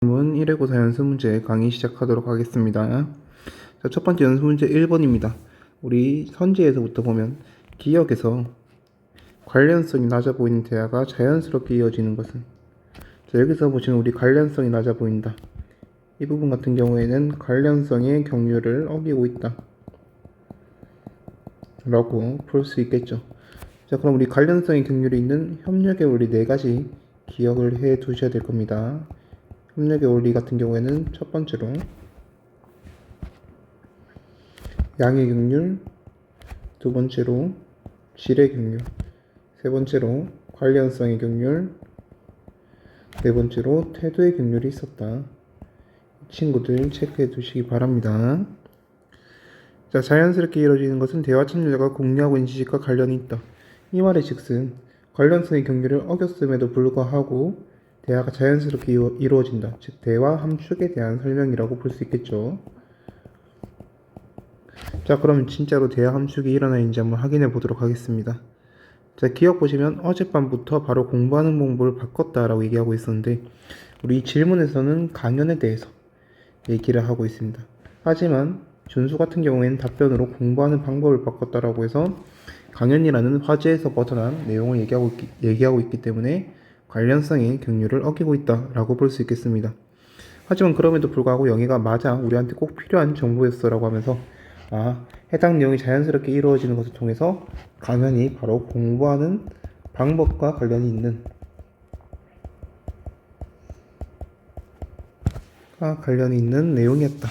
다음은 1회고사 연습 문제 강의 시작하도록 하겠습니다. 자, 첫 번째 연습 문제 1번입니다. 우리 선지에서부터 보면 기역에서 관련성이 낮아 보이는 대화가 자연스럽게 이어지는 것은, 자, 여기서 보시면 우리 관련성이 낮아 보인다. 이 부분 같은 경우에는 관련성의 경륜을 어기고 있다 라고 볼 수 있겠죠. 자, 그럼 우리 관련성의 경륜이 있는 협력의 원리 4가지 기억을 해 두셔야 될 겁니다. 협력의 원리 같은 경우에는 첫 번째로 양의 경률, 두 번째로 질의 경률, 세 번째로 관련성의 경률, 네 번째로 태도의 경률이 있었다. 친구들 체크해 두시기 바랍니다. 자, 자연스럽게 이루어지는 것은 대화 참여자가 공유하고 있는 지식과 관련이 있다. 이 말의 즉슨 관련성의 경률을 어겼음에도 불구하고 대화가 자연스럽게 이루어진다. 즉 대화 함축에 대한 설명이라고 볼 수 있겠죠. 자, 그럼 진짜로 대화 함축이 일어나는지 한번 확인해 보도록 하겠습니다. 자, 기억 보시면 어젯밤부터 바로 공부하는 방법을 바꿨다라고 얘기하고 있었는데, 우리 질문에서는 강연에 대해서 얘기를 하고 있습니다. 하지만 준수 같은 경우에는 답변으로 공부하는 방법을 바꿨다라고 해서 강연이라는 화제에서 벗어난 내용을 얘기하고 있기 때문에 관련성의 경륜을 어기고 있다라고 볼 수 있겠습니다. 하지만 그럼에도 불구하고 영희가 맞아, 우리한테 꼭 필요한 정보였어라고 하면서 해당 내용이 자연스럽게 이루어지는 것을 통해서 강연이 바로 공부하는 방법과 관련이 있는 내용이었다.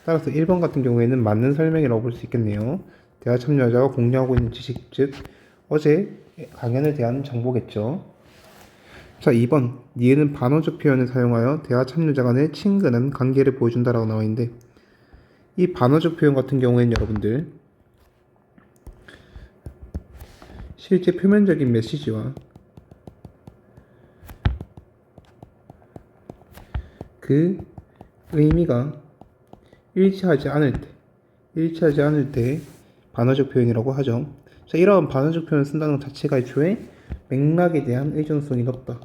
따라서 1번 같은 경우에는 맞는 설명이라고 볼 수 있겠네요. 대화 참여자가 공유하고 있는 지식, 즉 어제 강연에 대한 정보겠죠. 자, 2번 니에는 반어적 표현을 사용하여 대화 참여자 간의 친근한 관계를 보여준다라고 나와 있는데, 이 반어적 표현 같은 경우에는 여러분들 실제 표면적인 메시지와 그 의미가 일치하지 않을 때 반어적 표현이라고 하죠. 자, 이러한 반어적 표현을 쓴다는 것 자체가 애초에 맥락에 대한 의존성이 높다.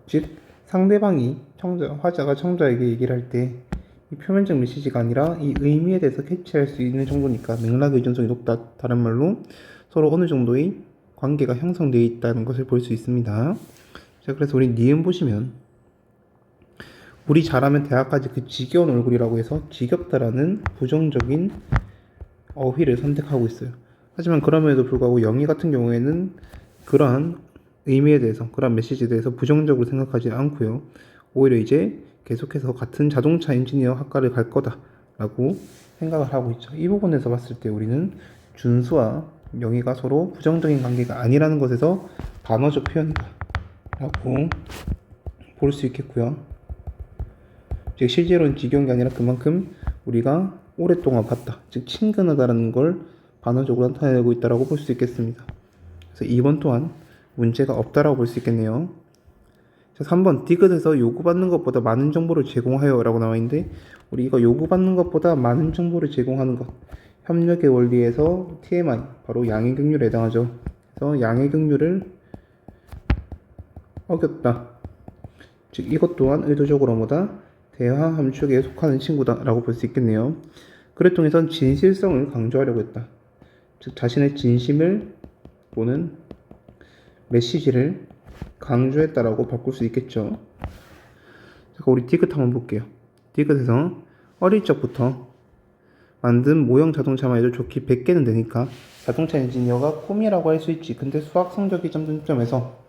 즉 상대방이 화자가 청자에게 얘기를 할 때 이 표면적 메시지가 아니라 이 의미에 대해서 캐치할 수 있는 정도니까 맥락 의존성이 높다. 다른 말로 서로 어느 정도의 관계가 형성되어 있다는 것을 볼 수 있습니다. 자, 그래서 우리 니은 보시면 우리 잘하면 대학까지 그 지겨운 얼굴이라고 해서 지겹다라는 부정적인 어휘를 선택하고 있어요. 하지만 그럼에도 불구하고 영희 같은 경우에는 그러한 의미에 대해서, 그러한 메시지에 대해서 부정적으로 생각하지 않고요. 오히려 이제 계속해서 같은 자동차 엔지니어 학과를 갈 거다라고 생각을 하고 있죠. 이 부분에서 봤을 때 우리는 준수와 영희가 서로 부정적인 관계가 아니라는 것에서 반어적 표현이다라고 볼 수 있겠고요. 즉 실제로는 지겨운 게 아니라 그만큼 우리가 오랫동안 봤다, 즉 친근하다는 걸 반어적으로 나타내고 있다고 볼 수 있겠습니다. 그래서 2번 또한 문제가 없다라고 볼 수 있겠네요. 자, 3번 디귿에서 요구받는 것보다 많은 정보를 제공하여 라고 나와 있는데, 우리 이거 요구받는 것보다 많은 정보를 제공하는 것, 협력의 원리에서 TMI, 바로 양의 경률에 해당하죠. 그래서 양의 경률을 어겼다. 즉 이것 또한 의도적으로 뭐다? 대화 함축에 속하는 친구다 라고 볼 수 있겠네요. 그를 통해선 진실성을 강조하려고 했다. 즉 자신의 진심을 보는 메시지를 강조했다라고 바꿀 수 있겠죠. 자, 우리 디귿 한번 볼게요. 디귿에서 어릴 적부터 만든 모형 자동차만 해도 좋기 100개는 되니까 자동차 엔지니어가 꿈이라고 할 수 있지. 근데 수학 성적이 점점점에서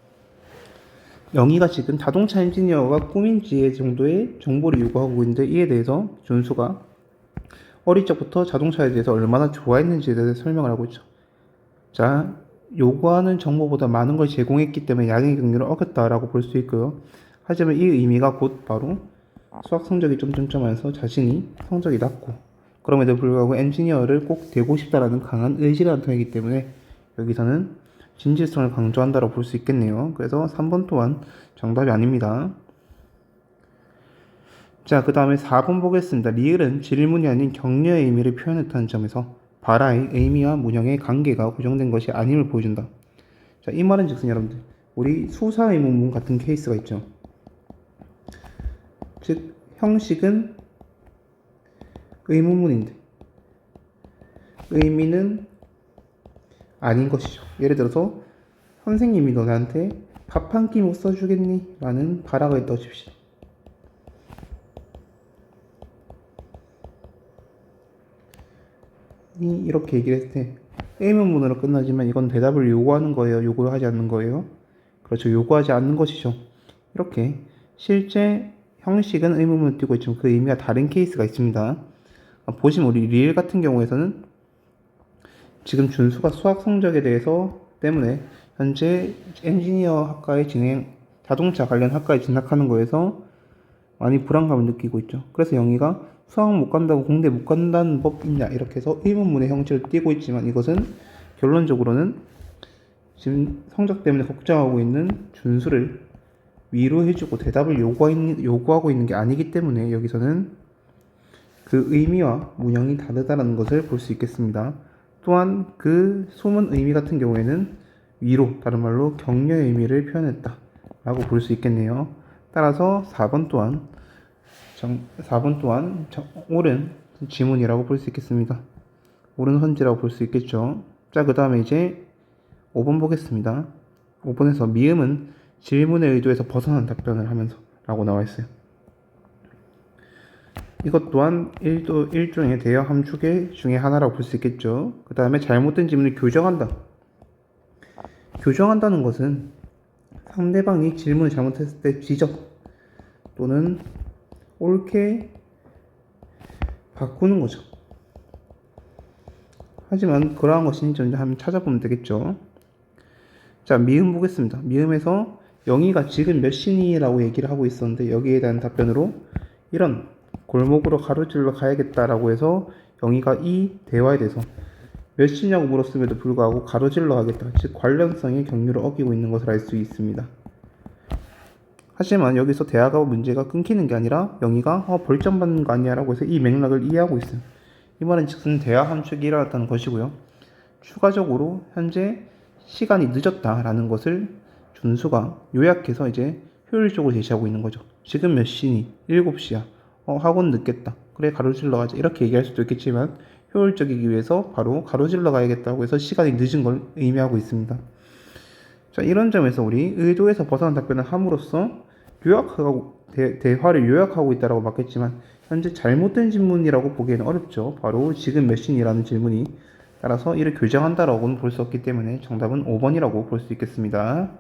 영희가 지금 자동차 엔지니어가 꿈인지 정도의 정보를 요구하고 있는데, 이에 대해서 준수가 어릴 적부터 자동차에 대해서 얼마나 좋아했는지에 대해서 설명을 하고 있죠. 자, 요구하는 정보보다 많은 걸 제공했기 때문에 양의 경률을 어겼다라고 볼 수 있고요. 하지만 이 의미가 곧 바로 수학 성적이 점점점하면서 자신이 성적이 낮고 그럼에도 불구하고 엔지니어를 꼭 되고 싶다라는 강한 의지를 나타내기 때문에 여기서는 진실성을 강조한다고 볼 수 있겠네요. 그래서 3번 또한 정답이 아닙니다. 자, 그 다음에 4번 보겠습니다. 리을은 질문이 아닌 격려의 의미를 표현했다는 점에서 바라의 의미와 문형의 관계가 고정된 것이 아님을 보여준다. 자, 이 말은 즉슨 여러분들 우리 수사 의문문 같은 케이스가 있죠. 즉 형식은 의문문인데 의미는 아닌 것이죠. 예를 들어서 선생님이 너네한테 밥 한 끼 못 써주겠니? 라는 발화가 있다고 칩시다. 이렇게 얘기를 했을 때 의문문으로 끝나지만 이건 대답을 요구하는 거예요? 요구하지 않는 거예요? 그렇죠. 요구하지 않는 것이죠. 이렇게 실제 형식은 의문문을 띄고 있지만 그 의미가 다른 케이스가 있습니다. 보시면 우리 리을 같은 경우에서는 지금 준수가 수학 성적에 대해서 때문에 현재 엔지니어 학과에 자동차 관련 학과에 진학하는 거에서 많이 불안감을 느끼고 있죠. 그래서 영희가 수학 못 간다고 공대 못 간다는 법 있냐 이렇게 해서 의문문의 형식을 띠고 있지만 이것은 결론적으로는 지금 성적 때문에 걱정하고 있는 준수를 위로해주고 대답을 요구하고 있는 게 아니기 때문에 여기서는 그 의미와 문형이 다르다는 것을 볼 수 있겠습니다. 또한 그 소문 의미 같은 경우에는 위로, 다른 말로 격려의 의미를 표현했다 라고 볼 수 있겠네요. 따라서 4번 또한 옳은 지문이라고 볼 수 있겠습니다. 옳은 선지라고 볼 수 있겠죠. 자, 그 다음에 이제 5번 보겠습니다. 5번에서 미음은 질문의 의도에서 벗어난 답변을 하면서 라고 나와 있어요. 이것 또한 일종의 대여 함축의 중에 하나라고 볼 수 있겠죠. 그 다음에 잘못된 질문을 교정한다. 교정한다는 것은 상대방이 질문을 잘못했을 때 지적 또는 옳게 바꾸는 거죠. 하지만 그러한 것인지 한번 찾아보면 되겠죠. 자, 미음 보겠습니다. 미음에서 영희가 지금 몇 시니? 라고 얘기를 하고 있었는데 여기에 대한 답변으로 이런 골목으로 가로질러 가야겠다라고 해서 영희가 이 대화에 대해서 몇 시냐고 물었음에도 불구하고 가로질러 가겠다. 즉 관련성의 경류를 어기고 있는 것을 알 수 있습니다. 하지만 여기서 대화가 문제가 끊기는 게 아니라 영희가 벌점 받는 거 아니야 라고 해서 이 맥락을 이해하고 있어요. 이 말은 즉슨 대화 함축이 일어났다는 것이고요. 추가적으로 현재 시간이 늦었다라는 것을 준수가 요약해서 이제 효율적으로 제시하고 있는 거죠. 지금 몇 시니? 7시야. 학원 늦겠다. 그래 가로질러 가자. 이렇게 얘기할 수도 있겠지만 효율적이기 위해서 바로 가로질러 가야겠다고 해서 시간이 늦은 걸 의미하고 있습니다. 자, 이런 점에서 우리 의도에서 벗어난 답변을 함으로써 대화를 요약하고 있다고 맞겠지만 현재 잘못된 질문이라고 보기에는 어렵죠. 바로 지금 몇 시니라는 질문이 따라서 이를 교정한다라고는 볼 수 없기 때문에 정답은 5번이라고 볼 수 있겠습니다.